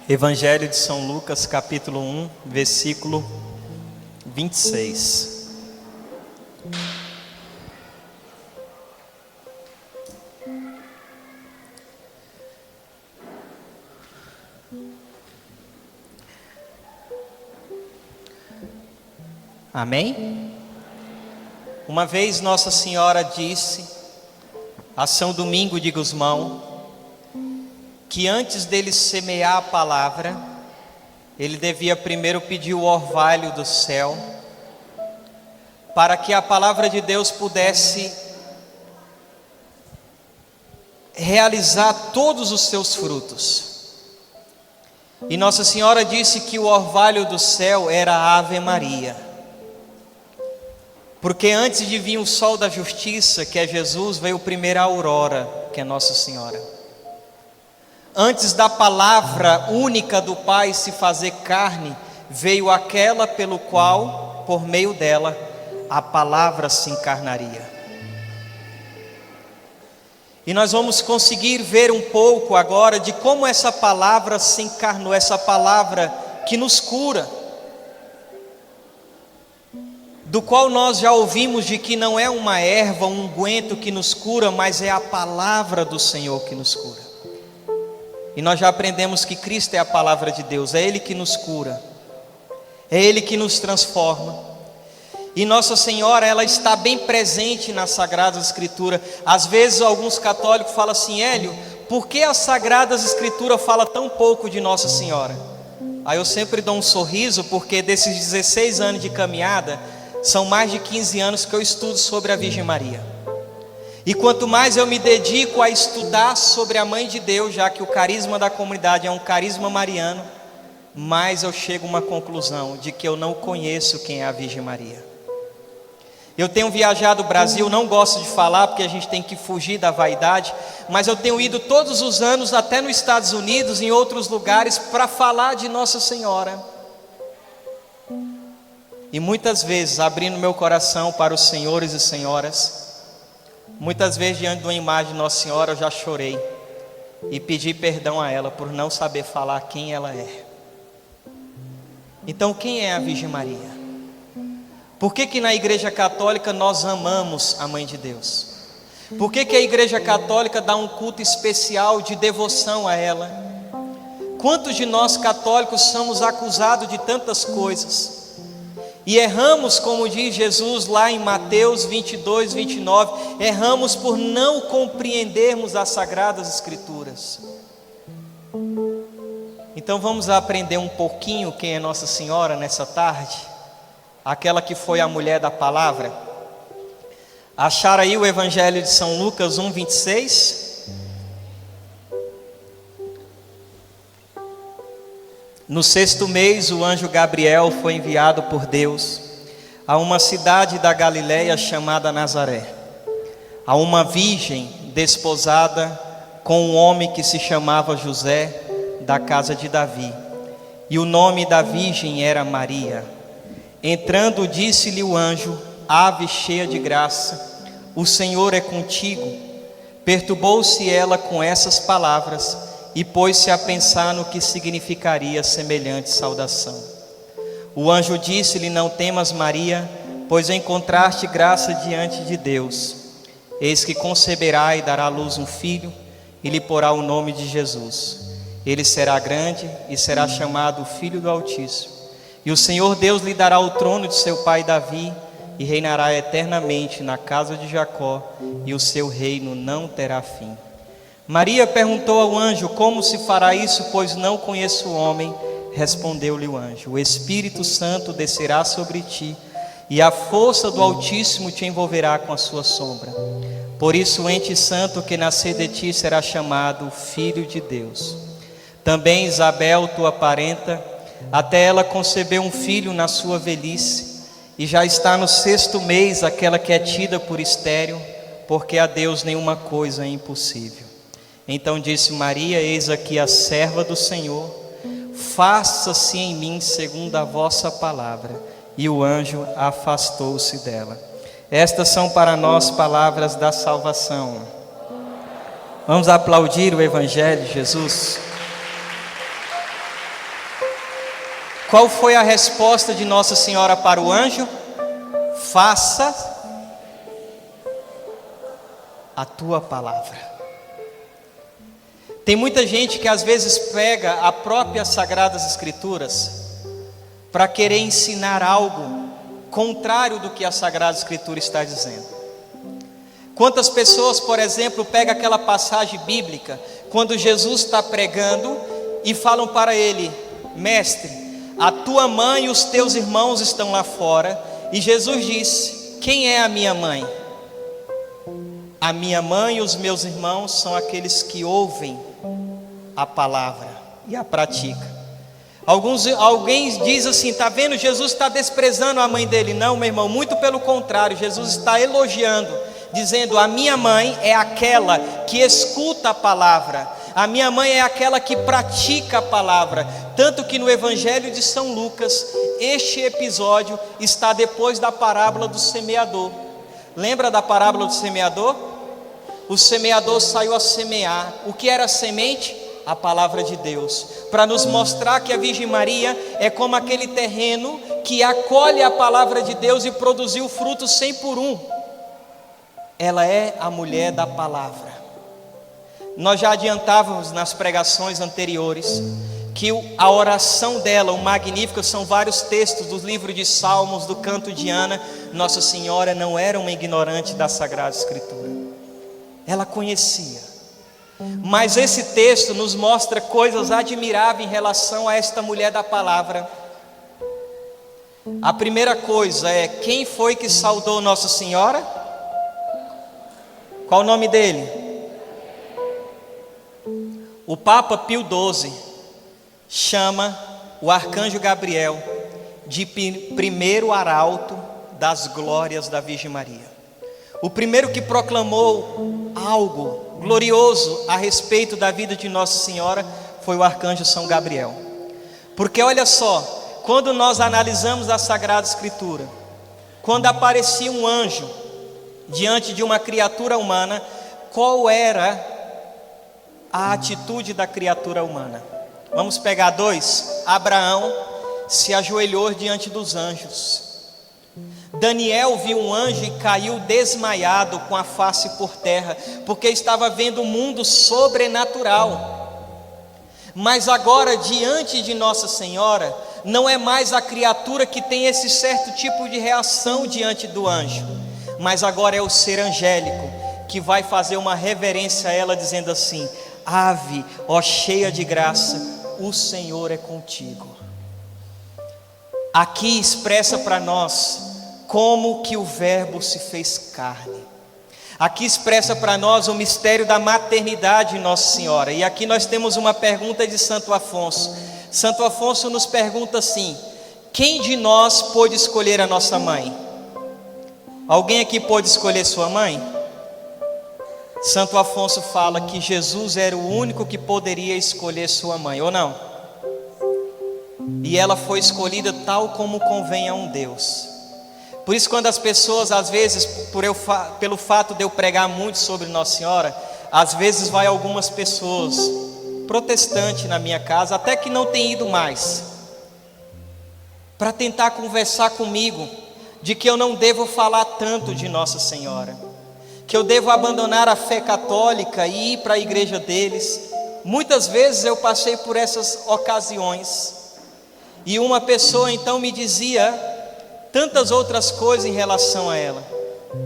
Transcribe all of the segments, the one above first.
Evangelho de São Lucas, capítulo 1, versículo 26. Amém? Uma vez Nossa Senhora disse a São Domingo de Gusmão que antes dele semear a palavra, ele devia primeiro pedir o orvalho do céu, para que a palavra de Deus pudesse realizar todos os seus frutos. E Nossa Senhora disse que o orvalho do céu era a Ave Maria, porque antes de vir o sol da justiça, que é Jesus, veio primeiro a aurora, que é Nossa Senhora. Antes da palavra única do Pai se fazer carne, veio aquela pelo qual, por meio dela, a palavra se encarnaria. E nós vamos conseguir ver um pouco agora de como essa palavra se encarnou, essa palavra que nos cura, do qual nós já ouvimos de que não é uma erva, um unguento que nos cura, mas é a palavra do Senhor que nos cura. E nós já aprendemos que Cristo é a palavra de Deus, é Ele que nos cura, é Ele que nos transforma. E Nossa Senhora, ela está bem presente nas Sagradas Escrituras. Às vezes alguns católicos falam assim: Hélio, por que as Sagradas Escrituras falam tão pouco de Nossa Senhora? Aí eu sempre dou um sorriso, porque desses 16 anos de caminhada, são mais de 15 anos que eu estudo sobre a Virgem Maria. E quanto mais eu me dedico a estudar sobre a Mãe de Deus, já que o carisma da comunidade é um carisma mariano, mais eu chego a uma conclusão de que eu não conheço quem é a Virgem Maria. Eu tenho viajado o Brasil, não gosto de falar porque a gente tem que fugir da vaidade, mas eu tenho ido todos os anos até nos Estados Unidos, em outros lugares, para falar de Nossa Senhora. E muitas vezes, abrindo meu coração para os senhores e senhoras, muitas vezes diante de uma imagem de Nossa Senhora eu já chorei e pedi perdão a ela por não saber falar quem ela é. Então, quem é a Virgem Maria? Por que na Igreja Católica nós amamos a Mãe de Deus? Por que a Igreja Católica dá um culto especial de devoção a ela? Quantos de nós católicos somos acusados de tantas coisas e erramos, como diz Jesus lá em Mateus 22, 29, erramos por não compreendermos as Sagradas Escrituras. Então vamos aprender um pouquinho quem é Nossa Senhora nessa tarde, aquela que foi a mulher da palavra. Acharam aí o Evangelho de São Lucas 1, 26? No 6º mês, o anjo Gabriel foi enviado por Deus a uma cidade da Galileia chamada Nazaré, a uma virgem desposada com um homem que se chamava José, da casa de Davi, e o nome da virgem era Maria. Entrando, disse-lhe o anjo: Ave cheia de graça, o Senhor é contigo. Perturbou-se ela com essas palavras e pôs-se a pensar no que significaria semelhante saudação. O anjo disse-lhe: Não temas, Maria, pois encontraste graça diante de Deus. Eis que conceberá e dará à luz um filho, e lhe porá o nome de Jesus. Ele será grande e será chamado Filho do Altíssimo. E o Senhor Deus lhe dará o trono de seu pai Davi, e reinará eternamente na casa de Jacó, e o seu reino não terá fim. Maria perguntou ao anjo: Como se fará isso, pois não conheço o homem? Respondeu-lhe o anjo: O Espírito Santo descerá sobre ti, e a força do Altíssimo te envolverá com a sua sombra. Por isso o ente santo que nascer de ti será chamado Filho de Deus. Também Isabel, tua parenta, até ela concebeu um filho na sua velhice, e já está no 6º mês aquela que é tida por estéril, porque a Deus nenhuma coisa é impossível. Então disse Maria: Eis aqui a serva do Senhor, faça-se em mim segundo a vossa palavra. E o anjo afastou-se dela. Estas são para nós palavras da salvação. Vamos aplaudir o Evangelho de Jesus. Qual foi a resposta de Nossa Senhora para o anjo? Faça a tua palavra. Tem muita gente que às vezes pega a própria Sagradas Escrituras para querer ensinar algo contrário do que a Sagrada Escritura está dizendo. Quantas pessoas, por exemplo, pegam aquela passagem bíblica, quando Jesus está pregando e falam para ele: mestre, a tua mãe e os teus irmãos estão lá fora. E Jesus disse: quem é a minha mãe? A minha mãe e os meus irmãos são aqueles que ouvem a palavra e a praticam. Alguém diz assim: está vendo, Jesus está desprezando a mãe dele. Não, meu irmão, muito pelo contrário, Jesus está elogiando, dizendo: a minha mãe é aquela que escuta a palavra, a minha mãe é aquela que pratica a palavra. Tanto que no Evangelho de São Lucas, este episódio está depois da parábola do semeador. Lembra da parábola do semeador? O semeador saiu a semear. O que era a semente? A palavra de Deus, para nos mostrar que a Virgem Maria é como aquele terreno que acolhe a palavra de Deus e produziu fruto 100 por 1. Ela é a mulher da palavra. Nós já adiantávamos nas pregações anteriores que a oração dela, o Magnífico, são vários textos dos livros de Salmos, do Canto de Ana. Nossa Senhora não era uma ignorante da Sagrada Escritura, ela conhecia. Mas esse texto nos mostra coisas admiráveis em relação a esta mulher da palavra. A primeira coisa é: quem foi que saudou Nossa Senhora? Qual o nome dele? O Papa Pio XII chama o arcanjo Gabriel de primeiro arauto das glórias da Virgem Maria. O primeiro que proclamou algo glorioso a respeito da vida de Nossa Senhora foi o arcanjo São Gabriel. Porque olha só, quando nós analisamos a Sagrada Escritura, quando aparecia um anjo diante de uma criatura humana, qual era a atitude da criatura humana? Vamos pegar dois. Abraão se ajoelhou diante dos anjos. Daniel viu um anjo e caiu desmaiado com a face por terra, porque estava vendo um mundo sobrenatural. Mas agora, diante de Nossa Senhora, não é mais a criatura que tem esse certo tipo de reação diante do anjo, mas agora é o ser angélico que vai fazer uma reverência a ela, dizendo assim: ave, ó cheia de graça, o Senhor é contigo. Aqui expressa para nós como que o Verbo se fez carne. Aqui expressa para nós o mistério da maternidade de Nossa Senhora. E aqui nós temos uma pergunta de Santo Afonso. Santo Afonso nos pergunta assim: quem de nós pôde escolher a nossa mãe? Alguém aqui pôde escolher sua mãe? Santo Afonso fala que Jesus era o único que poderia escolher sua mãe, ou não? E ela foi escolhida tal como convém a um Deus. Por isso, quando as pessoas, às vezes, pelo fato de eu pregar muito sobre Nossa Senhora, às vezes vai algumas pessoas protestantes na minha casa, até que não tem ido mais, para tentar conversar comigo de que eu não devo falar tanto de Nossa Senhora, que eu devo abandonar a fé católica e ir para a igreja deles. Muitas vezes eu passei por essas ocasiões, e uma pessoa então me dizia tantas outras coisas em relação a ela,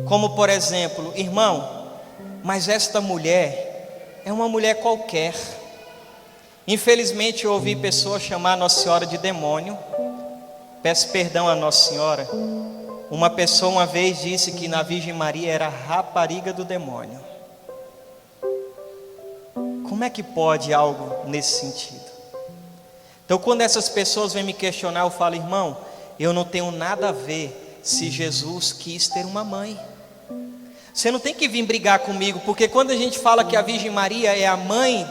como por exemplo: irmão, mas esta mulher é uma mulher qualquer. Infelizmente eu ouvi pessoas chamar Nossa Senhora de demônio. Peço perdão a Nossa Senhora. Uma pessoa uma vez disse que na Virgem Maria era a rapariga do demônio. Como é que pode algo nesse sentido? Então, quando essas pessoas vêm me questionar, eu falo: irmão, eu não tenho nada a ver se Jesus quis ter uma mãe. Você não tem que vir brigar comigo, porque quando a gente fala que a Virgem Maria é a mãe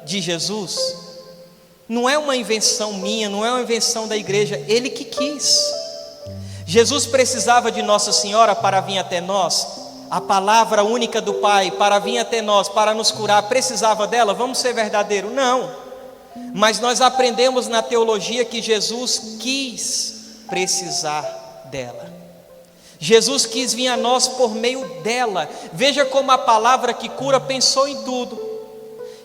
de Jesus, não é uma invenção minha, não é uma invenção da igreja, Ele que quis. Jesus precisava de Nossa Senhora para vir até nós. A palavra única do Pai para vir até nós, para nos curar, precisava dela? Vamos ser verdadeiros? Não. Mas nós aprendemos na teologia que Jesus quis precisar dela. Jesus quis vir a nós por meio dela. Veja como a palavra que cura pensou em tudo.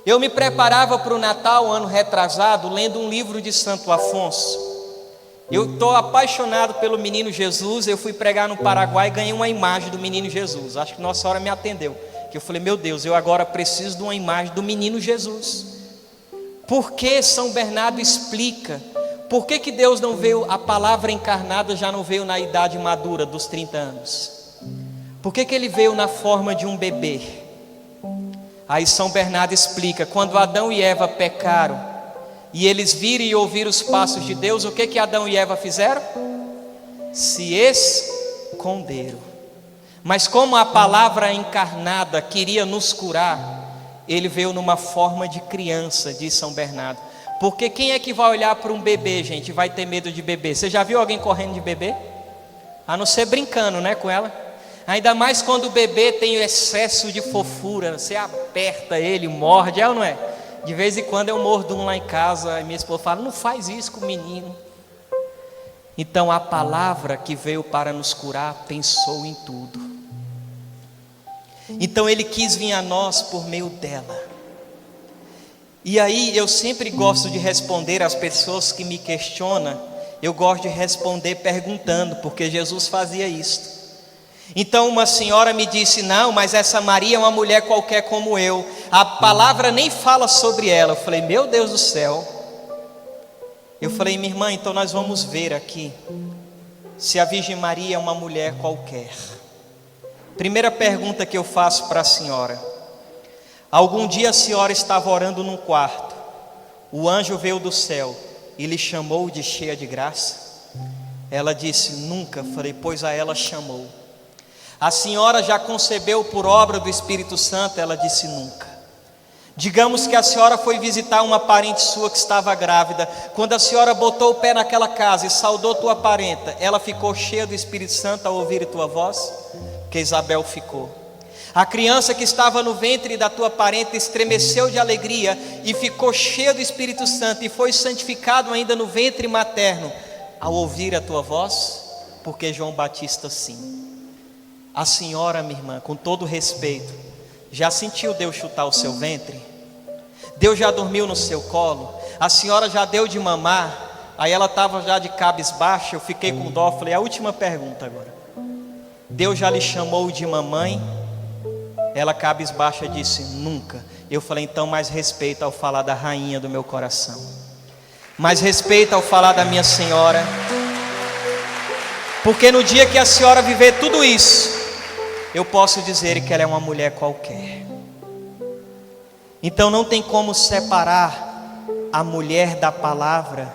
Eu me preparava para o Natal, ano retrasado, lendo um livro de Santo Afonso. Eu estou apaixonado pelo menino Jesus. Eu fui pregar no Paraguai e ganhei uma imagem do menino Jesus. Acho que Nossa Senhora me atendeu, que eu falei, meu Deus, eu agora preciso de uma imagem do menino Jesus. Por que São Bernardo explica? Por que Deus não veio, a palavra encarnada já não veio na idade madura dos 30 anos? Por que ele veio na forma de um bebê? Aí São Bernardo explica, quando Adão e Eva pecaram, e eles viram e ouviram os passos de Deus, o que Adão e Eva fizeram? Se esconderam. Mas como a palavra encarnada queria nos curar, ele veio numa forma de criança, diz São Bernardo. Porque quem é que vai olhar para um bebê, gente, e vai ter medo de bebê? Você já viu alguém correndo de bebê? A não ser brincando, né, com ela. Ainda mais quando o bebê tem excesso de fofura, você aperta ele, morde, é ou não é? De vez em quando eu mordo um lá em casa, e minha esposa fala, não faz isso com o menino. Então a palavra que veio para nos curar, pensou em tudo. Então ele quis vir a nós por meio dela. E aí eu sempre gosto de responder às pessoas que me questionam. Eu gosto de responder perguntando, porque Jesus fazia isso. Então uma senhora me disse, não, mas essa Maria é uma mulher qualquer como eu, a palavra nem fala sobre ela. Eu falei, meu Deus do céu. Eu falei, minha irmã, então nós vamos ver aqui se a Virgem Maria é uma mulher qualquer. Primeira pergunta que eu faço para a senhora: algum dia a senhora estava orando num quarto, o anjo veio do céu e lhe chamou de cheia de graça? Ela disse, nunca. Falei, pois a ela chamou. A senhora já concebeu por obra do Espírito Santo? Ela disse, nunca. Digamos que a senhora foi visitar uma parente sua que estava grávida. Quando a senhora botou o pé naquela casa e saudou tua parenta, ela ficou cheia do Espírito Santo ao ouvir tua voz? Que Isabel ficou. A criança que estava no ventre da tua parenta estremeceu de alegria e ficou cheia do Espírito Santo e foi santificado ainda no ventre materno ao ouvir a tua voz? Porque João Batista sim. A senhora, minha irmã, com todo respeito, já sentiu Deus chutar o seu ventre? Deus já dormiu no seu colo? A senhora já deu de mamar? Aí ela estava já de cabisbaixa, eu fiquei com dó, falei, a última pergunta agora. Deus já lhe chamou de mamãe? Ela cabisbaixa disse, nunca. Eu falei, então mais respeito ao falar da rainha do meu coração, mais respeito ao falar da minha senhora, porque no dia que a senhora viver tudo isso, eu posso dizer que ela é uma mulher qualquer. Então não tem como separar a mulher da palavra,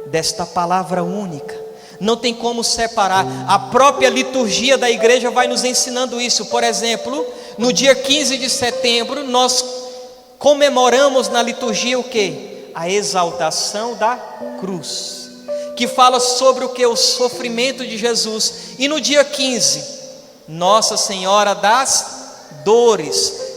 desta palavra única. Não tem como separar. A própria liturgia da igreja vai nos ensinando isso. Por exemplo, no dia 15 de setembro, nós comemoramos na liturgia o quê? A exaltação da cruz, que fala sobre o que? O sofrimento de Jesus. E no dia 15, Nossa Senhora das Dores.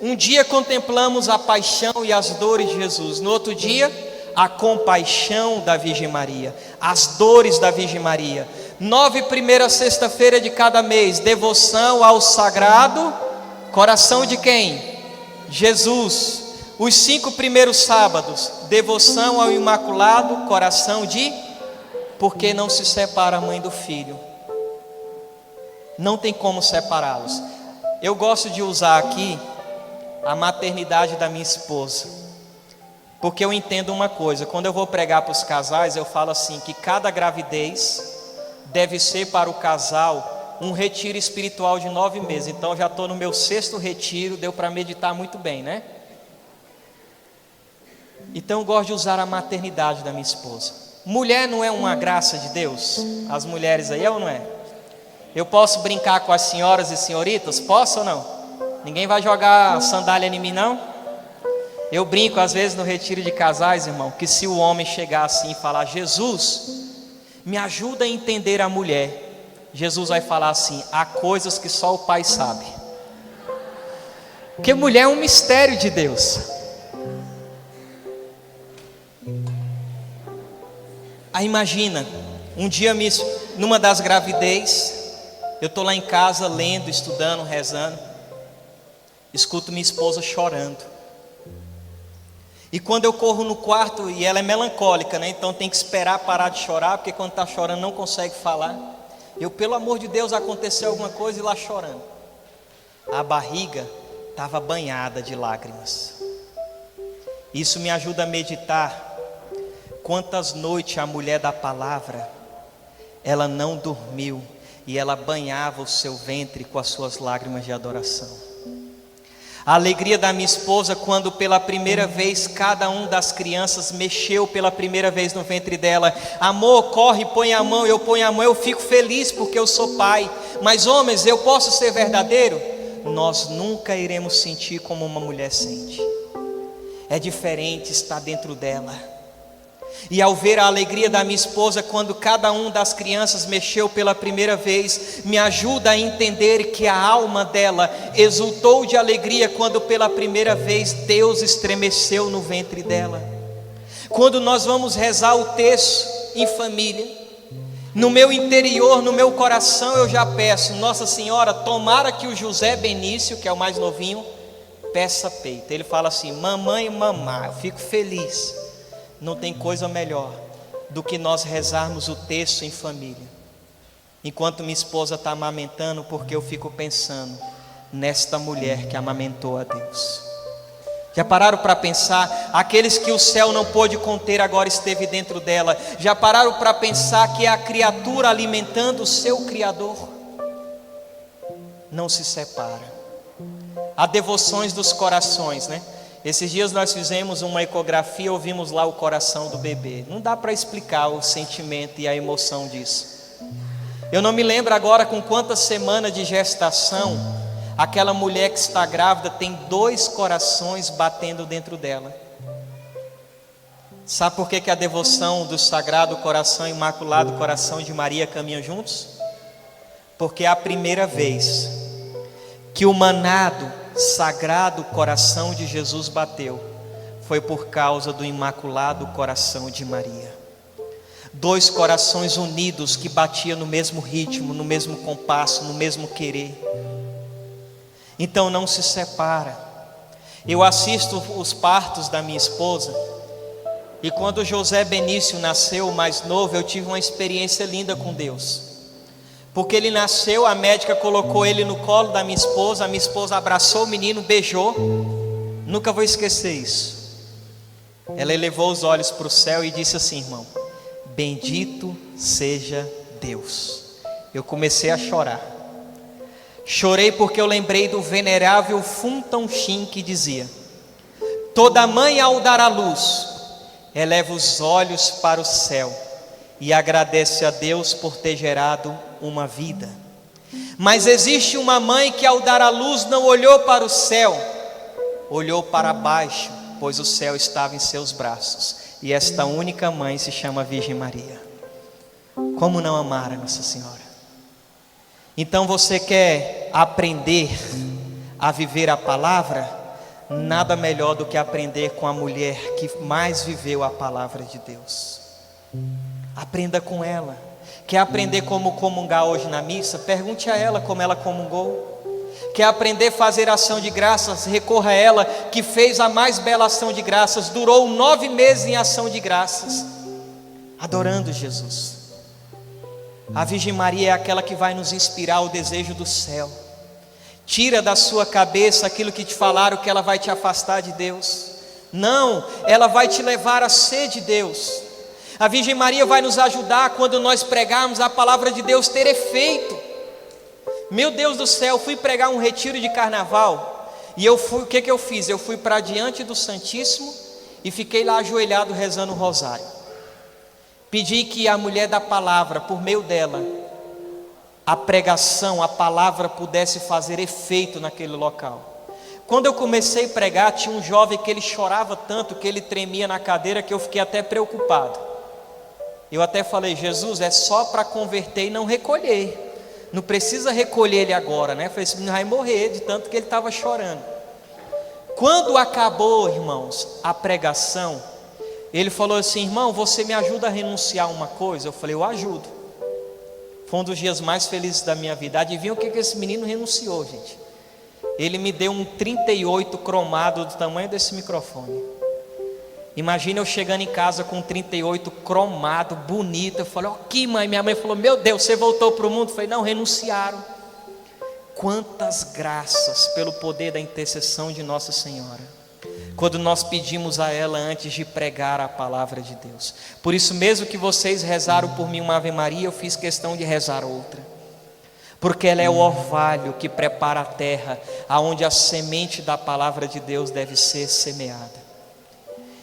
Um dia contemplamos a paixão e as dores de Jesus. No outro dia, a compaixão da Virgem Maria, as dores da Virgem Maria. 9 primeiras sexta-feira de cada mês, devoção ao Sagrado Coração de quem? Jesus. Os 5 primeiros sábados, devoção ao Imaculado Coração de... Porque não se separa a mãe do filho. Não tem como separá-los. Eu gosto de usar aqui a maternidade da minha esposa, porque eu entendo uma coisa. Quando eu vou pregar para os casais, eu falo assim, que cada gravidez deve ser para o casal um retiro espiritual de 9 meses. Então eu já estou no meu 6º retiro, deu para meditar muito bem, né? Então eu gosto de usar a maternidade da minha esposa. Mulher não é uma graça de Deus? As mulheres aí, é ou não é? Eu posso brincar com as senhoras e senhoritas? Posso ou não? Ninguém vai jogar sandália em mim, não? Eu brinco às vezes no retiro de casais, irmão, que se o homem chegar assim e falar, Jesus, me ajuda a entender a mulher, Jesus vai falar assim, há coisas que só o Pai sabe. Porque mulher é um mistério de Deus. Aí imagina, um dia numa das gravidez, eu estou lá em casa lendo, estudando, rezando, escuto minha esposa chorando. E quando eu corro no quarto, e ela é melancólica, né? Então tem que esperar parar de chorar, porque quando está chorando não consegue falar. Eu, pelo amor de Deus, aconteceu alguma coisa e lá chorando. A barriga estava banhada de lágrimas. Isso me ajuda a meditar. Quantas noites a mulher da palavra, ela não dormiu e ela banhava o seu ventre com as suas lágrimas de adoração. A alegria da minha esposa quando pela primeira vez cada um das crianças mexeu pela primeira vez no ventre dela. Amor, corre, põe a mão, eu ponho a mão, eu fico feliz porque eu sou pai. Mas homens, eu posso ser verdadeiro? Nós nunca iremos sentir como uma mulher sente. É diferente estar dentro dela. E ao ver a alegria da minha esposa quando cada um das crianças mexeu pela primeira vez, me ajuda a entender que a alma dela exultou de alegria quando pela primeira vez Deus estremeceu no ventre dela. Quando nós vamos rezar o texto em família, no meu interior, no meu coração eu já peço: Nossa Senhora, tomara que o José Benício, que é o mais novinho, peça peito. Ele fala assim: mamãe, mamá, eu fico feliz. Não tem coisa melhor do que nós rezarmos o texto em família, enquanto minha esposa está amamentando, porque eu fico pensando nesta mulher que amamentou a Deus. Já pararam para pensar? Aqueles que o céu não pôde conter agora esteve dentro dela. Já pararam para pensar que é a criatura alimentando o seu Criador? Não se separa. Há devoções dos corações, né? Esses dias nós fizemos uma ecografia, ouvimos lá o coração do bebê. Não dá para explicar o sentimento e a emoção disso. Eu não me lembro agora com quantas semanas de gestação aquela mulher que está grávida tem 2 corações batendo dentro dela. Sabe por que a devoção do Sagrado Coração Imaculado Coração de Maria caminham juntos? Porque é a primeira vez que o manado Sagrado Coração de Jesus bateu, foi por causa do Imaculado Coração de Maria. 2 corações unidos que batiam no mesmo ritmo, no mesmo compasso, no mesmo querer. Então não se separa. Eu assisto os partos da minha esposa, e quando José Benício nasceu, o mais novo, eu tive uma experiência linda com Deus. Porque ele nasceu, a médica colocou ele no colo da minha esposa abraçou o menino, beijou. Nunca vou esquecer isso. Ela elevou os olhos para o céu e disse assim: irmão, bendito seja Deus. Eu comecei a chorar. Chorei porque eu lembrei do venerável Funton Shin, que dizia: toda mãe ao dar à luz, eleva os olhos para o céu e agradece a Deus por ter gerado uma vida. Mas existe uma mãe que ao dar à luz não olhou para o céu, olhou para baixo, pois o céu estava em seus braços. E esta única mãe se chama Virgem Maria. Como não amar a Nossa Senhora? Então você quer aprender a viver a palavra? Nada melhor do que aprender com a mulher que mais viveu a palavra de Deus. Aprenda com ela. Quer aprender como comungar hoje na missa? Pergunte a ela como ela comungou. Quer aprender a fazer ação de graças? Recorra a ela, que fez a mais bela ação de graças. Durou 9 meses em ação de graças, adorando Jesus. A Virgem Maria é aquela que vai nos inspirar o desejo do céu. Tira da sua cabeça aquilo que te falaram que ela vai te afastar de Deus. Não, ela vai te levar a ser de Deus. A Virgem Maria vai nos ajudar quando nós pregarmos a palavra de Deus ter efeito. Meu Deus do céu, fui pregar um retiro de carnaval e o que eu fiz? Eu fui para diante do Santíssimo e fiquei lá ajoelhado rezando o rosário. Pedi que a mulher da palavra, por meio dela, a pregação, a palavra pudesse fazer efeito naquele local. Quando eu comecei a pregar, tinha um jovem que ele chorava tanto, que ele tremia na cadeira, que eu fiquei até preocupado. Eu até falei: Jesus, é só para converter e não recolher. Não precisa recolher ele agora, né? Falei: esse menino vai morrer de tanto que ele estava chorando. Quando acabou, irmãos, a pregação, Ele falou assim: irmão, você me ajuda a renunciar a uma coisa? Eu falei: eu ajudo. Foi um dos dias mais felizes da minha vida. Adivinha o que esse menino renunciou, gente? Ele me deu um 38 cromado do tamanho desse microfone. Imagina eu chegando em casa com um 38 cromado, bonito. Eu falei: ó, aqui, mãe. Minha mãe falou: meu Deus, você voltou para o mundo? Eu falei: não, renunciaram. Quantas graças pelo poder da intercessão de Nossa Senhora, quando nós pedimos a ela antes de pregar a palavra de Deus. Por isso mesmo que vocês rezaram por mim uma Ave Maria, eu fiz questão de rezar outra, porque ela é o orvalho que prepara a terra, aonde a semente da palavra de Deus deve ser semeada.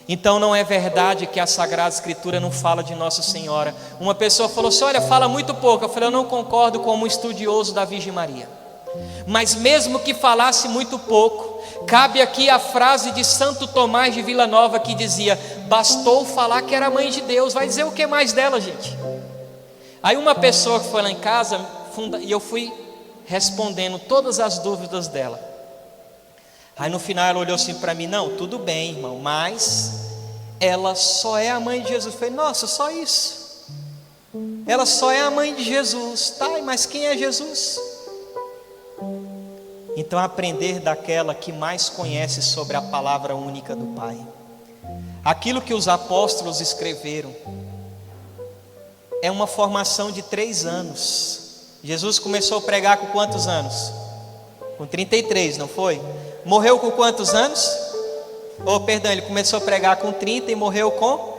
Então não é verdade que a Sagrada Escritura não fala de Nossa Senhora. Uma pessoa falou assim: olha, fala muito pouco. Eu falei: eu não concordo como estudioso da Virgem Maria, mas mesmo que falasse muito pouco, cabe aqui a frase de Santo Tomás de Vila Nova, que dizia: bastou falar que era mãe de Deus. Vai dizer o que mais dela, gente? Aí uma pessoa que foi lá em casa, e eu fui respondendo todas as dúvidas dela. Aí no final ela olhou assim para mim: não, tudo bem, irmão, mas ela só é a mãe de Jesus. Eu falei: nossa, só isso? Ela só é a mãe de Jesus. Tá, mas quem é Jesus? Então aprender daquela que mais conhece sobre a palavra única do Pai. Aquilo que os apóstolos escreveram é uma formação de 3 anos. Jesus começou a pregar com quantos anos? Com 33, não foi? Morreu com quantos anos? Ele começou a pregar com 30 e morreu com?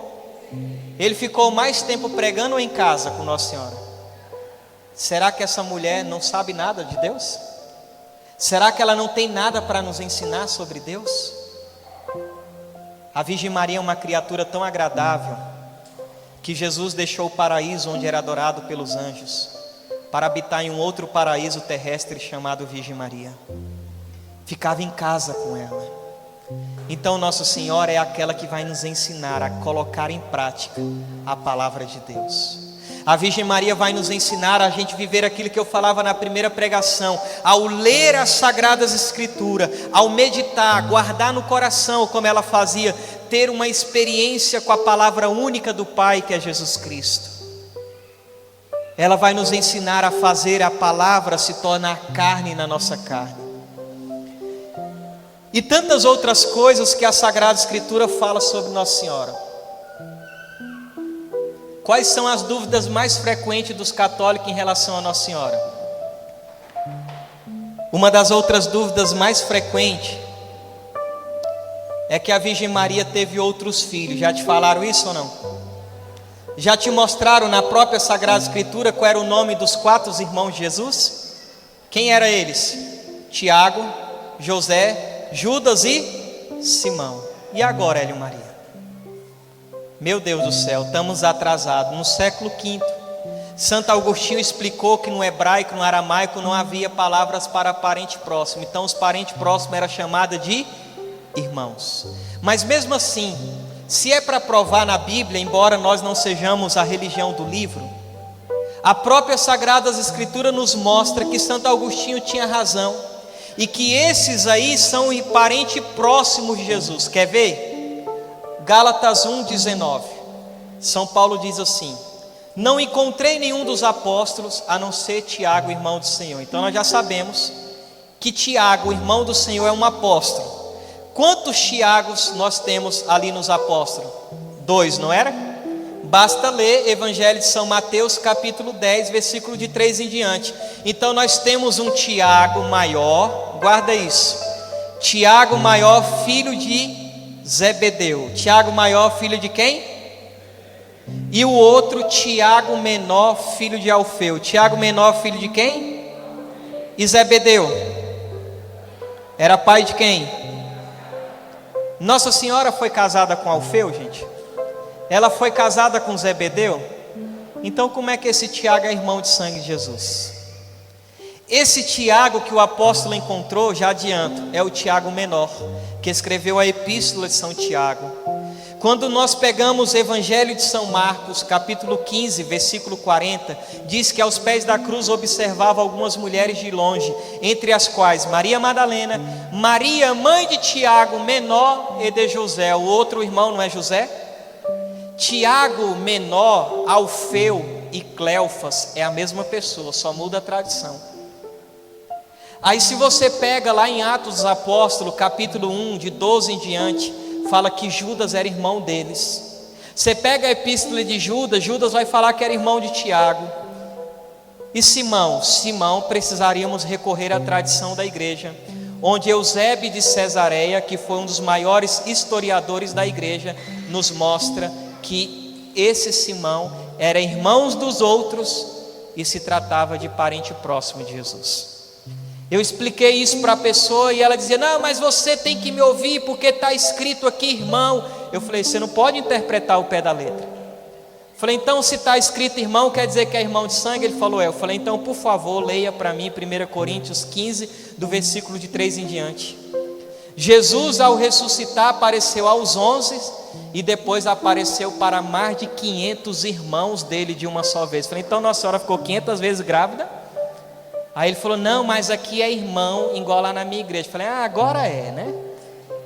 Ele ficou mais tempo pregando ou em casa com Nossa Senhora? Será que essa mulher não sabe nada de Deus? Será que ela não tem nada para nos ensinar sobre Deus? A Virgem Maria é uma criatura tão agradável, que Jesus deixou o paraíso onde era adorado pelos anjos, para habitar em um outro paraíso terrestre chamado Virgem Maria. Ficava em casa com ela. Então Nossa Senhora é aquela que vai nos ensinar a colocar em prática a palavra de Deus. A Virgem Maria vai nos ensinar a gente viver aquilo que eu falava na primeira pregação. Ao ler as Sagradas Escrituras, ao meditar, guardar no coração, como ela fazia, ter uma experiência com a palavra única do Pai, que é Jesus Cristo. Ela vai nos ensinar a fazer a palavra se tornar carne na nossa carne. E tantas outras coisas que a Sagrada Escritura fala sobre Nossa Senhora. Quais são as dúvidas mais frequentes dos católicos em relação a Nossa Senhora? Uma das outras dúvidas mais frequentes é que a Virgem Maria teve outros filhos. Já te falaram isso ou não? Já te mostraram na própria Sagrada Escritura qual era o nome dos 4 irmãos de Jesus? Quem eram eles? Tiago, José, Judas e Simão. E agora, Hélio Maria? Meu Deus do céu, estamos atrasados. No século V, Santo Agostinho explicou que no hebraico, no aramaico, não havia palavras para parente próximo. Então os parentes próximos eram chamados de irmãos. Mas mesmo assim, se é para provar na Bíblia, embora nós não sejamos a religião do livro, a própria Sagradas Escrituras nos mostra que Santo Agostinho tinha razão, e que esses aí são parentes próximos de Jesus. Quer ver? Gálatas 1,19. São Paulo diz assim: não encontrei nenhum dos apóstolos a não ser Tiago, irmão do Senhor. Então nós já sabemos que Tiago, irmão do Senhor, é um apóstolo. Quantos Tiagos nós temos ali nos apóstolos? 2, não era? Basta ler Evangelho de São Mateus, capítulo 10, versículo de 3 em diante. Então nós temos um Tiago maior, guarda isso, Tiago maior, filho de Zebedeu. Tiago maior, filho de quem? E o outro Tiago menor, filho de Alfeu. Tiago menor, filho de quem? E Zebedeu era pai de quem? Nossa Senhora foi casada com Alfeu, gente? Ela foi casada com Zebedeu? Então como é que esse Tiago é irmão de sangue de Jesus? Esse Tiago que o apóstolo encontrou, já adianto, é o Tiago menor, que escreveu a epístola de São Tiago. Quando nós pegamos o Evangelho de São Marcos, capítulo 15, versículo 40, diz que aos pés da cruz observava algumas mulheres de longe, entre as quais Maria Madalena, Maria, mãe de Tiago, menor, e de José. O outro irmão não é José? Tiago menor, Alfeu e Cleofas é a mesma pessoa, só muda a tradição. Aí se você pega lá em Atos dos Apóstolos, capítulo 1, de 12 em diante, fala que Judas era irmão deles. Você pega a epístola de Judas, Judas vai falar que era irmão de Tiago. E Simão, precisaríamos recorrer à tradição da igreja, onde Eusébio de Cesareia, que foi um dos maiores historiadores da igreja, nos mostra que esse Simão era irmão dos outros e se tratava de parente próximo de Jesus. Eu expliquei isso para a pessoa e ela dizia: não, mas você tem que me ouvir porque está escrito aqui irmão. Eu falei: você não pode interpretar o pé da letra. Falei: então se está escrito irmão, quer dizer que é irmão de sangue? Ele falou: é. Eu falei: então por favor leia para mim 1 Coríntios 15, do versículo de 3 em diante. Jesus, ao ressuscitar, apareceu aos 11 e depois apareceu para mais de 500 irmãos dele de uma só vez. Falei: então Nossa Senhora ficou 500 vezes grávida? Aí ele falou: não, mas aqui é irmão, igual lá na minha igreja. Falei: agora é, né?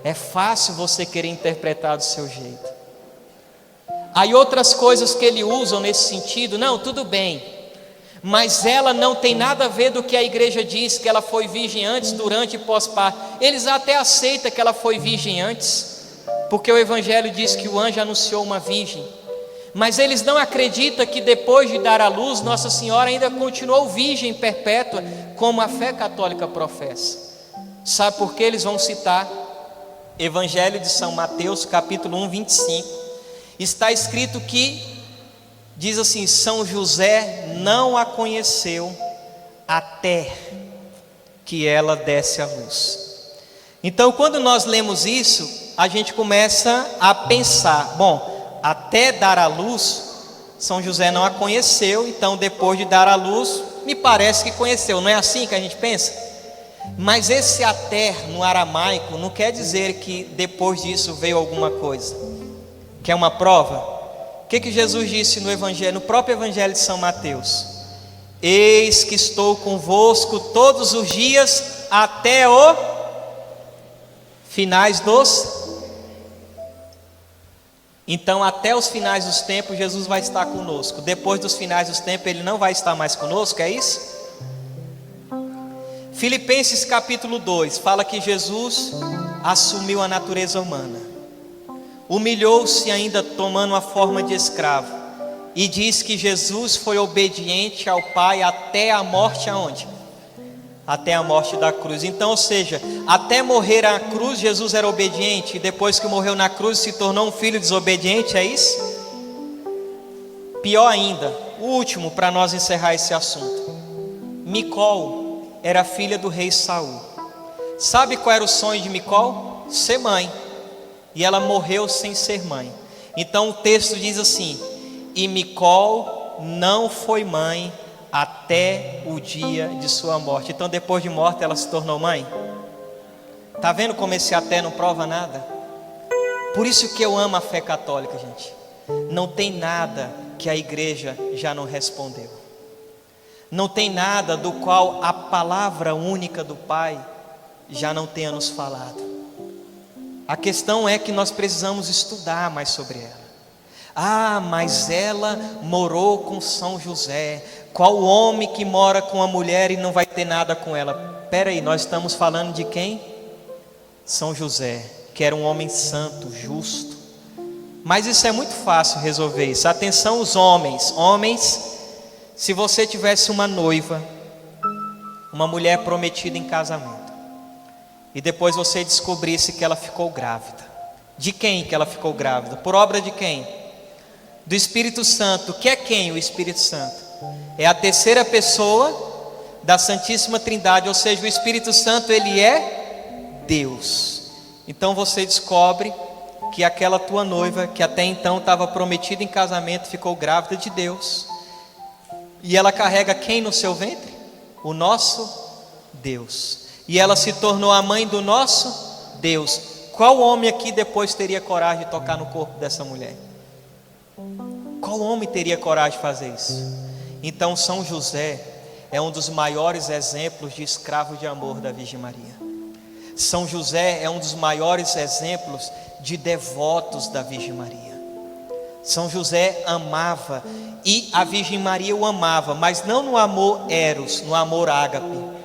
É fácil você querer interpretar do seu jeito. Aí outras coisas que ele usa nesse sentido: não, tudo bem, mas ela não tem nada a ver do que a igreja diz, que ela foi virgem antes, durante e pós-parto. Eles até aceitam que ela foi virgem antes, porque o evangelho diz que o anjo anunciou uma virgem, mas eles não acreditam que depois de dar à luz, Nossa Senhora ainda continuou virgem perpétua, como a fé católica professa. Sabe por que eles vão citar Evangelho de São Mateus, capítulo 1, 25. Está escrito que, diz assim: São José não a conheceu até que ela desse à luz. Então quando nós lemos isso, a gente começa a pensar: bom, até dar à luz, São José não a conheceu, então depois de dar à luz, me parece que conheceu. Não é assim que a gente pensa? Mas esse até no aramaico não quer dizer que depois disso veio alguma coisa. Quer uma prova? O que Jesus disse no evangelho, no próprio evangelho de São Mateus? Eis que estou convosco todos os dias até o finais dos... Então até os finais dos tempos Jesus vai estar conosco. Depois dos finais dos tempos Ele não vai estar mais conosco, é isso? Filipenses capítulo 2 fala que Jesus assumiu a natureza humana, humilhou-se ainda tomando a forma de escravo, e diz que Jesus foi obediente ao Pai até a morte. Aonde? Até a morte da cruz. Então, ou seja, até morrer à cruz Jesus era obediente, e depois que morreu na cruz se tornou um filho desobediente, é isso? Pior ainda, o último para nós encerrar esse assunto: Micol era filha do rei Saul. Sabe qual era o sonho de Micol? Ser mãe. E ela morreu sem ser mãe. Então o texto diz assim: e Micol não foi mãe até o dia de sua morte. Então depois de morta ela se tornou mãe. Está vendo como esse até não prova nada? Por isso que eu amo a fé católica, gente. Não tem nada que a igreja já não respondeu. Não tem nada do qual a palavra única do Pai já não tenha nos falado. A questão é que nós precisamos estudar mais sobre ela. Mas ela morou com São José. Qual homem que mora com a mulher e não vai ter nada com ela? Espera aí, nós estamos falando de quem? São José, que era um homem santo, justo. Mas isso é muito fácil resolver isso. Atenção os homens. Homens, se você tivesse uma noiva, uma mulher prometida em casamento, e depois você descobrisse que ela ficou grávida, de quem que ela ficou grávida? Por obra de quem? Do Espírito Santo. Que é quem o Espírito Santo? É a terceira pessoa da Santíssima Trindade, ou seja, o Espírito Santo ele é Deus. Então você descobre que aquela tua noiva, que até então estava prometida em casamento, ficou grávida de Deus. E ela carrega quem no seu ventre? O nosso Deus. E ela se tornou a mãe do nosso Deus. Qual homem aqui depois teria coragem de tocar no corpo dessa mulher? Qual homem teria coragem de fazer isso? Então São José é um dos maiores exemplos de escravo de amor da Virgem Maria. São José é um dos maiores exemplos de devotos da Virgem Maria. São José amava, e a Virgem Maria o amava, mas não no amor eros, no amor ágape.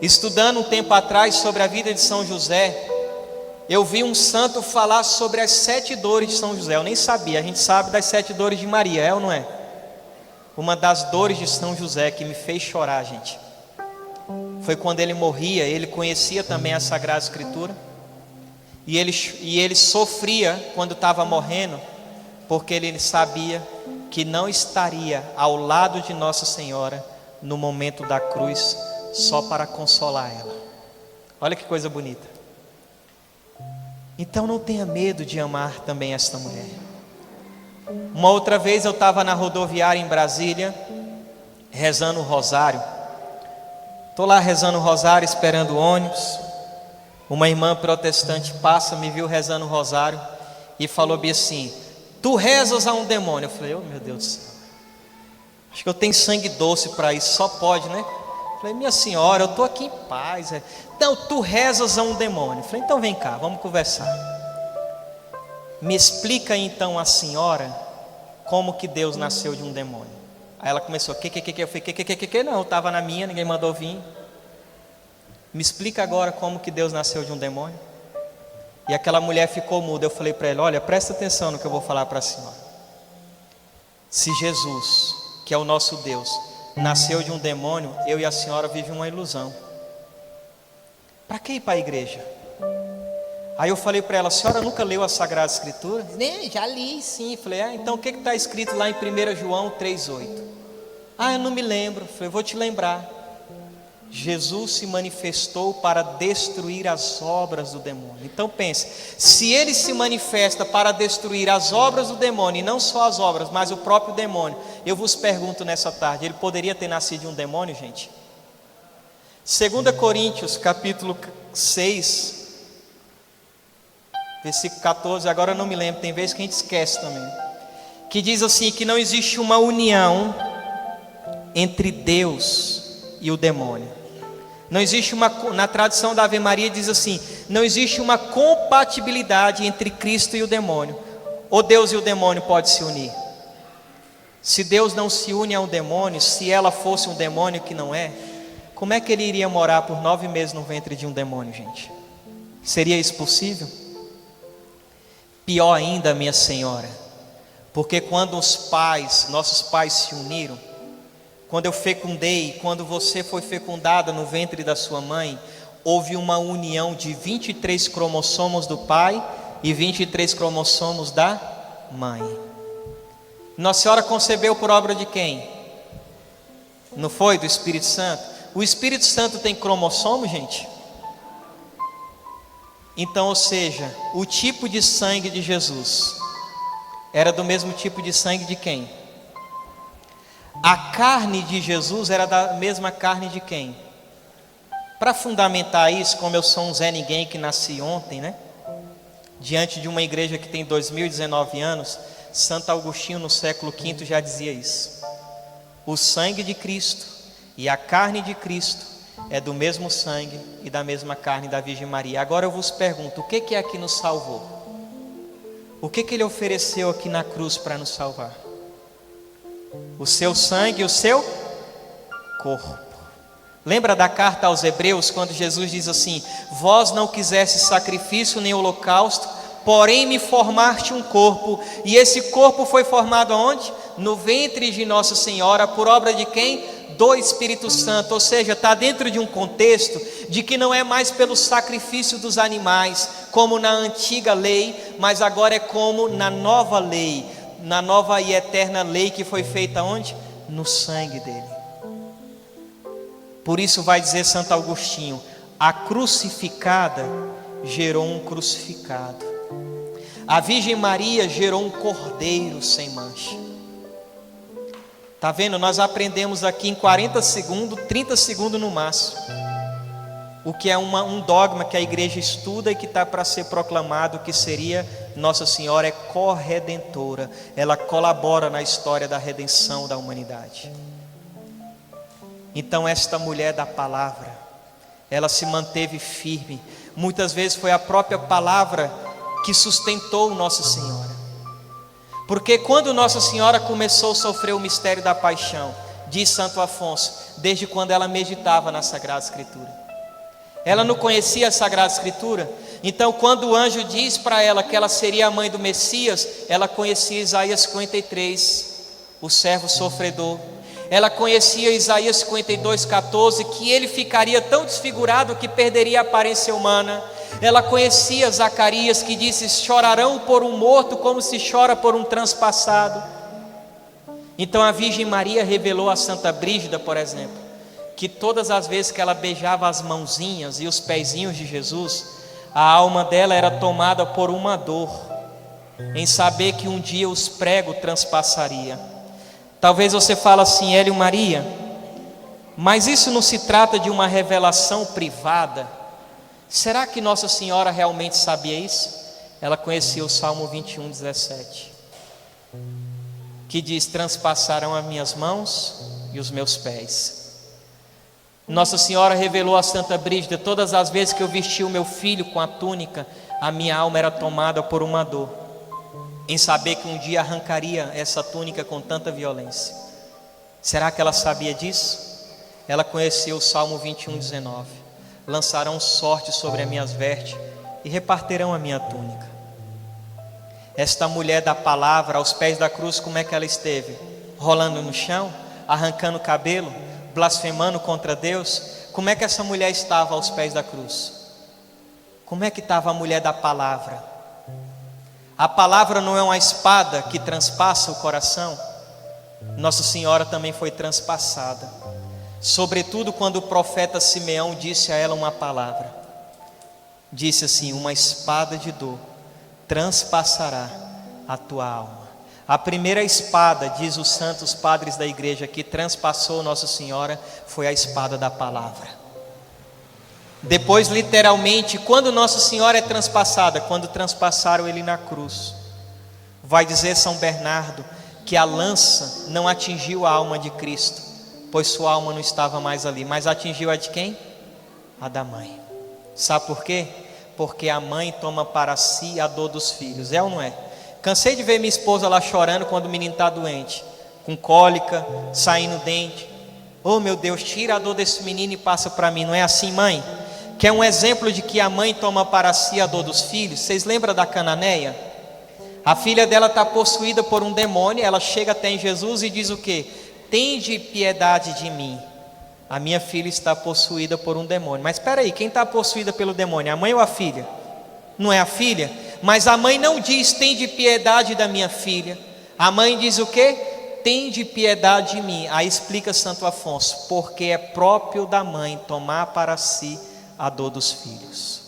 Estudando um tempo atrás sobre a vida de São José, eu vi um santo falar sobre as 7 dores de São José. Eu nem sabia, a gente sabe das 7 dores de Maria, é ou não é? Uma das dores de São José que me fez chorar, gente, foi quando ele morria. Ele conhecia também a Sagrada Escritura, e ele sofria quando estava morrendo, porque ele sabia que não estaria ao lado de Nossa Senhora no momento da cruz, só para consolar ela. Olha que coisa bonita. Então não tenha medo de amar também esta mulher. Uma outra vez eu estava na rodoviária em Brasília, rezando o rosário. Estou lá rezando o rosário, esperando o ônibus. Uma irmã protestante passa, me viu rezando o rosário e falou bem assim: tu rezas a um demônio. Eu falei: oh meu Deus do céu, acho que eu tenho sangue doce para isso, só pode, né? Eu falei: minha senhora, eu estou aqui em paz. Não, tu rezas a um demônio. Eu falei: então vem cá, vamos conversar. Me explica então a senhora como que Deus nasceu de um demônio. Aí ela começou: Eu falei: que? Não, eu estava na minha, ninguém mandou vir. Me explica agora como que Deus nasceu de um demônio. E aquela mulher ficou muda. Eu falei para ela: olha, presta atenção no que eu vou falar para a senhora. Se Jesus, que é o nosso Deus, nasceu de um demônio, eu e a senhora vivemos uma ilusão. Para que ir para a igreja? Aí eu falei para ela: a senhora nunca leu a Sagrada Escritura? Já li sim. Falei: então o que está escrito lá em 1 João 3,8? Eu não me lembro. Falei: vou te lembrar. Jesus se manifestou para destruir as obras do demônio. Então pense, se ele se manifesta para destruir as obras do demônio, e não só as obras, mas o próprio demônio, eu vos pergunto nessa tarde, ele poderia ter nascido de um demônio, gente? 2 Coríntios capítulo 6, versículo 14, agora eu não me lembro, tem vezes que a gente esquece também, que diz assim, que não existe uma união entre Deus e o demônio. Não existe na tradição da Ave Maria diz assim: não existe uma compatibilidade entre Cristo e o demônio. Ou Deus e o demônio podem se unir. Se Deus não se une a um demônio, se ela fosse um demônio que não é, como é que ele iria morar por 9 meses no ventre de um demônio, gente? Seria isso possível? Pior ainda, minha senhora, porque quando nossos pais se uniram, quando eu fecundei, quando você foi fecundada no ventre da sua mãe, houve uma união de 23 cromossomos do pai e 23 cromossomos da mãe. Nossa Senhora concebeu por obra de quem? Não foi? Do Espírito Santo? O Espírito Santo tem cromossomo, gente? Então, ou seja, o tipo de sangue de Jesus era do mesmo tipo de sangue de quem? A carne de Jesus era da mesma carne de quem? Para fundamentar isso, como eu sou um Zé Ninguém que nasci ontem, né? Diante de uma igreja que tem 2019 anos, Santo Agostinho no século V já dizia isso. O sangue de Cristo e a carne de Cristo é do mesmo sangue e da mesma carne da Virgem Maria. Agora eu vos pergunto, o que é que nos salvou? O que ele ofereceu aqui na cruz para nos salvar? O seu sangue e o seu corpo. Lembra da carta aos Hebreus, quando Jesus diz assim: vós não quisestes sacrifício nem holocausto, porém me formaste um corpo. E esse corpo foi formado aonde? No ventre de Nossa Senhora, por obra de quem? Do Espírito Santo. Ou seja, está dentro de um contexto de que não é mais pelo sacrifício dos animais, como na antiga lei, mas agora é como na nova lei, na nova e eterna lei que foi feita onde? No sangue dele. Por isso vai dizer Santo Agostinho: a crucificada gerou um crucificado. A Virgem Maria gerou um cordeiro sem mancha. Está vendo? Nós aprendemos aqui em 40 segundos, 30 segundos no máximo, o que é um dogma que a igreja estuda e que está para ser proclamado, que seria: Nossa Senhora é corredentora, ela colabora na história da redenção da humanidade. Então esta mulher da palavra, ela se manteve firme. Muitas vezes foi a própria palavra que sustentou Nossa Senhora. Porque quando Nossa Senhora começou a sofrer o mistério da paixão, diz Santo Afonso, desde quando ela meditava na Sagrada Escritura. Ela não conhecia a Sagrada Escritura, então quando o anjo diz para ela que ela seria a mãe do Messias, ela conhecia Isaías 53, o servo sofredor. Ela conhecia Isaías 52, 14, que ele ficaria tão desfigurado que perderia a aparência humana. Ela conhecia Zacarias, que disse: chorarão por um morto como se chora por um transpassado. Então a Virgem Maria revelou a Santa Brígida, por exemplo, que todas as vezes que ela beijava as mãozinhas e os pezinhos de Jesus, a alma dela era tomada por uma dor, em saber que um dia os pregos transpassaria. Talvez você fale assim: Hélio Maria, mas isso não se trata de uma revelação privada? Será que Nossa Senhora realmente sabia isso? Ela conhecia o Salmo 21, 17, que diz: transpassarão as minhas mãos e os meus pés. Nossa Senhora revelou a Santa Brígida: todas as vezes que eu vesti o meu filho com a túnica, a minha alma era tomada por uma dor, em saber que um dia arrancaria essa túnica com tanta violência. Será que ela sabia disso? Ela conheceu o Salmo 21, 19: lançarão sorte sobre as minhas vestes e repartirão a minha túnica. Esta mulher da palavra, aos pés da cruz, como é que ela esteve? Rolando no chão, arrancando o cabelo, blasfemando contra Deus? Como é que essa mulher estava aos pés da cruz? Como é que estava a mulher da palavra? A palavra não é uma espada que transpassa o coração? Nossa Senhora também foi transpassada, sobretudo quando o profeta Simeão disse a ela uma palavra. Disse assim: uma espada de dor transpassará a tua alma. A primeira espada, diz os santos padres da igreja, que transpassou Nossa Senhora foi a espada da palavra. Depois, literalmente, quando Nossa Senhora é transpassada? Quando transpassaram ele na cruz. Vai dizer São Bernardo que a lança não atingiu a alma de Cristo, pois sua alma não estava mais ali, mas atingiu a de quem? A da mãe. Sabe por quê? Porque a mãe toma para si a dor dos filhos, é ou não é? Cansei de ver minha esposa lá chorando quando o menino está doente, com cólica, saindo dente. Oh meu Deus, tira a dor desse menino e passa para mim. Não é assim, mãe? Que é um exemplo de que a mãe toma para si a dor dos filhos. Vocês lembram da Cananeia? A filha dela está possuída por um demônio. Ela chega até em Jesus e diz o quê? Tende piedade de mim, a minha filha está possuída por um demônio. Mas espera aí, quem está possuída pelo demônio? A mãe ou a filha? Não é a filha? Mas a mãe não diz: tende piedade da minha filha. A mãe diz o quê? Tende piedade de mim. Aí explica Santo Afonso: porque é próprio da mãe tomar para si a dor dos filhos.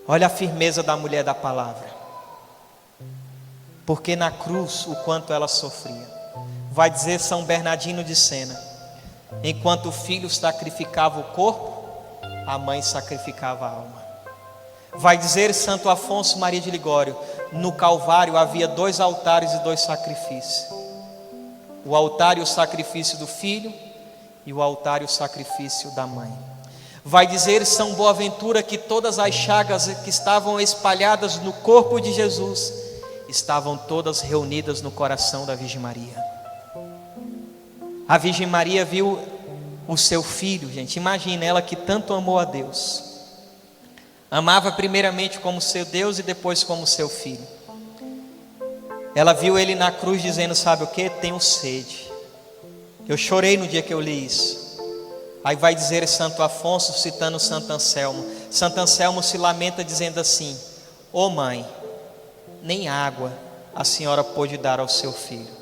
Olha a firmeza da mulher da palavra. Porque na cruz o quanto ela sofria. Vai dizer São Bernardino de Sena: enquanto o filho sacrificava o corpo, a mãe sacrificava a alma. Vai dizer Santo Afonso Maria de Ligório: no Calvário havia 2 altares e 2 sacrifícios. O altar e o sacrifício do filho, e o altar e o sacrifício da mãe. Vai dizer São Boaventura que todas as chagas que estavam espalhadas no corpo de Jesus estavam todas reunidas no coração da Virgem Maria. A Virgem Maria viu o seu filho, gente, imagina, ela que tanto amou a Deus, amava primeiramente como seu Deus e depois como seu filho. Ela viu ele na cruz dizendo: sabe o que? Tenho sede. Eu chorei no dia que eu li isso. Aí vai dizer Santo Afonso, citando Santo Anselmo. Santo Anselmo se lamenta dizendo assim: ô mãe, nem água a senhora pôde dar ao seu filho.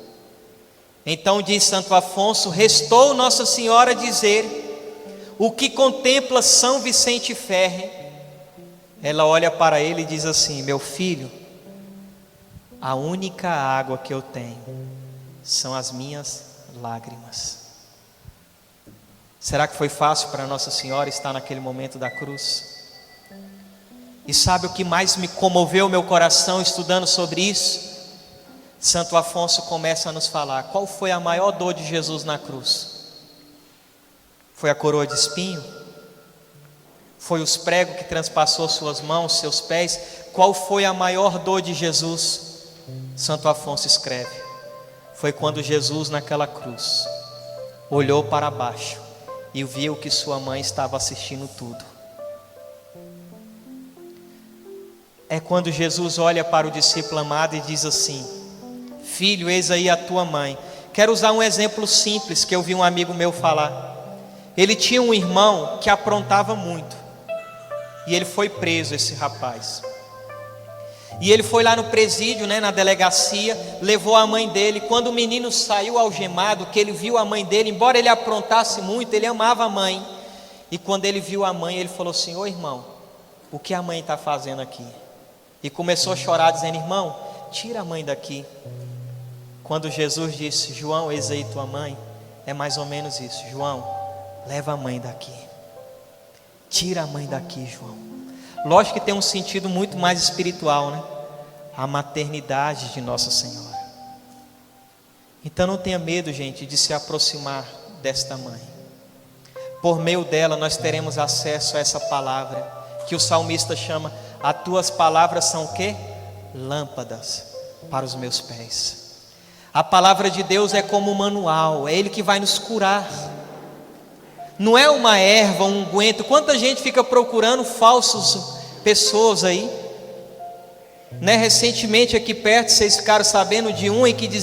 Então diz Santo Afonso: restou Nossa Senhora dizer o que contempla São Vicente Ferre. Ela olha para ele e diz assim: meu filho, a única água que eu tenho são as minhas lágrimas. Será que foi fácil para Nossa Senhora estar naquele momento da cruz? E sabe o que mais me comoveu meu coração estudando sobre isso? Santo Afonso começa a nos falar qual foi a maior dor de Jesus na cruz. Foi a coroa de espinho? Foi os pregos que transpassou suas mãos, seus pés? Qual foi a maior dor de Jesus? Santo Afonso escreve, foi quando Jesus naquela cruz olhou para baixo e viu que sua mãe estava assistindo tudo. É quando Jesus olha para o discípulo amado e diz assim: filho, eis aí a tua mãe. Quero usar um exemplo simples que eu vi um amigo meu falar. Ele tinha um irmão que aprontava muito, e ele foi preso, esse rapaz. E ele foi lá no presídio, na delegacia, levou a mãe dele. Quando o menino saiu algemado, que ele viu a mãe dele, embora ele aprontasse muito, ele amava a mãe. E quando ele viu a mãe, ele falou assim: ô irmão, o que a mãe está fazendo aqui? E começou a chorar, dizendo: irmão, tira a mãe daqui. Quando Jesus disse: João, eis aí tua mãe, é mais ou menos isso. João, leva a mãe daqui. Tira a mãe daqui, João. Lógico que tem um sentido muito mais espiritual, a maternidade de Nossa Senhora. Então não tenha medo, gente, de se aproximar desta mãe. Por meio dela nós teremos acesso a essa palavra, que o salmista chama: as tuas palavras são o quê? Lâmpadas para os meus pés. A palavra de Deus é como um manual, é Ele que vai nos curar. Não é uma erva, um unguento. Quanta gente fica procurando falsas pessoas aí, Recentemente aqui perto, vocês ficaram sabendo de um em que dizia